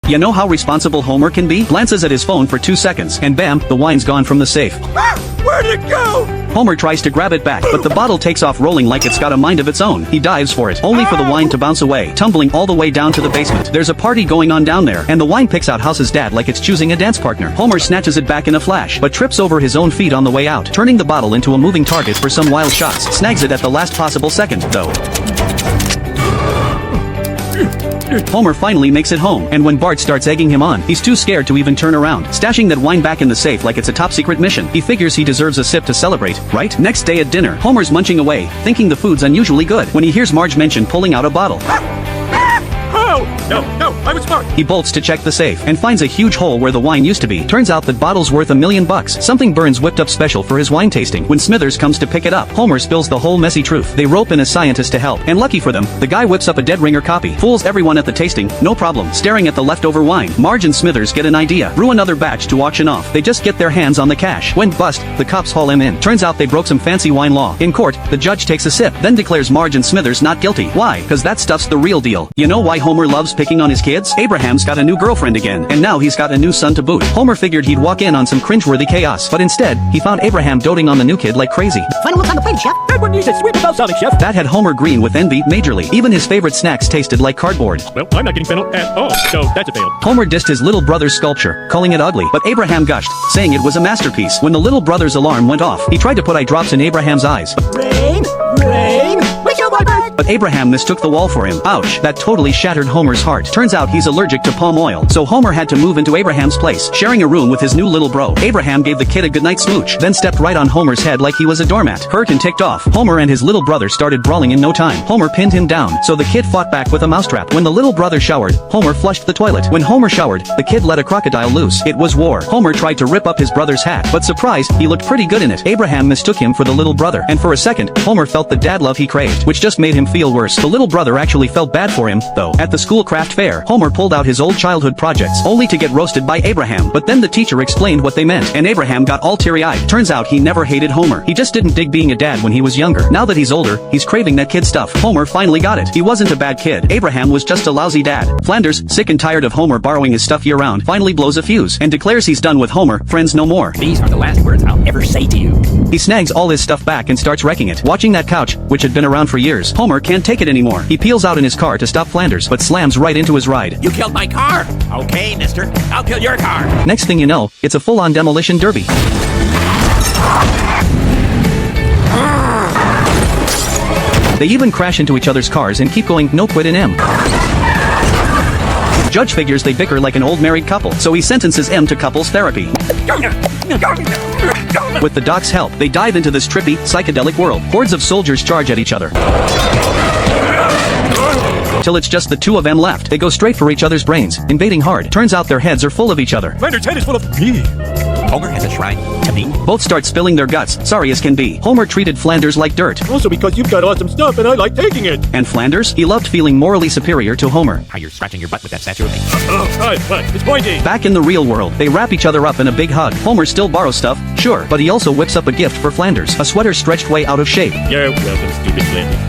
You know how responsible Homer can be? Glances at his phone for 2 seconds, and bam, the wine's gone from the safe. Where'd it go? Homer tries to grab it back, but the bottle takes off rolling like it's got a mind of its own. He dives for it, only for the wine to bounce away, tumbling all the way down to the basement. There's a party going on down there, and the wine picks out House's dad like it's choosing a dance partner. Homer snatches it back in a flash, but trips over his own feet on the way out, turning the bottle into a moving target for some wild shots. Snags it at the last possible second, though. Homer finally makes it home, and when Bart starts egging him on, he's too scared to even turn around, stashing that wine back in the safe like it's a top-secret mission. He figures he deserves a sip to celebrate, right? Next day at dinner, Homer's munching away, thinking the food's unusually good, when he hears Marge mention pulling out a bottle. No, I was smart. He bolts to check the safe, and finds a huge hole where the wine used to be. Turns out that bottle's worth $1 million. Something Burns whipped up special for his wine tasting. When Smithers comes to pick it up, Homer spills the whole messy truth. They rope in a scientist to help, and lucky for them, the guy whips up a dead ringer copy. Fools everyone at the tasting, no problem, staring at the leftover wine. Marge and Smithers get an idea. Brew another batch to auction off. They just get their hands on the cash. When bust, the cops haul him in. Turns out they broke some fancy wine law. In court, the judge takes a sip, then declares Marge and Smithers not guilty. Why? Cause that stuff's the real deal. You know why Homer loves picking on his kids? Abraham's got a new girlfriend again, and now he's got a new son to boot. Homer figured he'd walk in on some cringeworthy chaos, but instead, he found Abraham doting on the new kid like crazy. Final looks on the plate, Chef. That one needs a sweet without Sonic, Chef. That had Homer green with envy majorly. Even his favorite snacks tasted like cardboard. Well, I'm not getting fennel at all, so that's a fail. Homer dissed his little brother's sculpture, calling it ugly, but Abraham gushed, saying it was a masterpiece. When the little brother's alarm went off, he tried to put eye drops in Abraham's eyes. Rain, wake up, my bird. But Abraham mistook the wall for him. Ouch, that totally shattered Homer's heart. Turns out he's allergic to palm oil, so Homer had to move into Abraham's place, sharing a room with his new little bro. Abraham gave the kid a goodnight smooch, then stepped right on Homer's head like he was a doormat. Hurt and ticked off, Homer and his little brother started brawling in no time. Homer pinned him down, so the kid fought back with a mousetrap. When the little brother showered, Homer flushed the toilet. When Homer showered, the kid let a crocodile loose. It was war. Homer tried to rip up his brother's hat, but surprise, he looked pretty good in it. Abraham mistook him for the little brother, and for a second, Homer felt the dad love he craved, which just made him feel worse. The little brother actually felt bad for him, though. At the school craft fair, Homer pulled out his old childhood projects, only to get roasted by Abraham. But then the teacher explained what they meant, and Abraham got all teary-eyed. Turns out he never hated Homer. He just didn't dig being a dad when he was younger. Now that he's older, he's craving that kid stuff. Homer finally got it. He wasn't a bad kid. Abraham was just a lousy dad. Flanders, sick and tired of Homer borrowing his stuff year-round, finally blows a fuse, and declares he's done with Homer, friends no more. These are the last words I'll ever say to you. He snags all his stuff back and starts wrecking it. Watching that couch, which had been around for years, Homer can't take it anymore. He peels out in his car to stop Flanders, but slams right into his ride. You killed my car. Okay, mister. I'll kill your car. Next thing you know, it's a full-on demolition derby. They even crash into each other's cars and keep going no quit in M. Judge figures they bicker like an old married couple, so he sentences M to couples therapy. With the doc's help, they dive into this trippy, psychedelic world. Hordes of soldiers charge at each other, till it's just the two of them left. They go straight for each other's brains, invading hard. Turns out their heads are full of each other. Flanders' head is full of pee. Homer has a shrine to me. Both start spilling their guts, sorry as can be. Homer treated Flanders like dirt. Also because you've got awesome stuff and I like taking it. And Flanders? He loved feeling morally superior to Homer. How you're scratching your butt with that statue of me. Hi, it's pointy. Back in the real world, they wrap each other up in a big hug. Homer still borrows stuff, sure, but he also whips up a gift for Flanders, a sweater stretched way out of shape. You're welcome, stupid Flanders.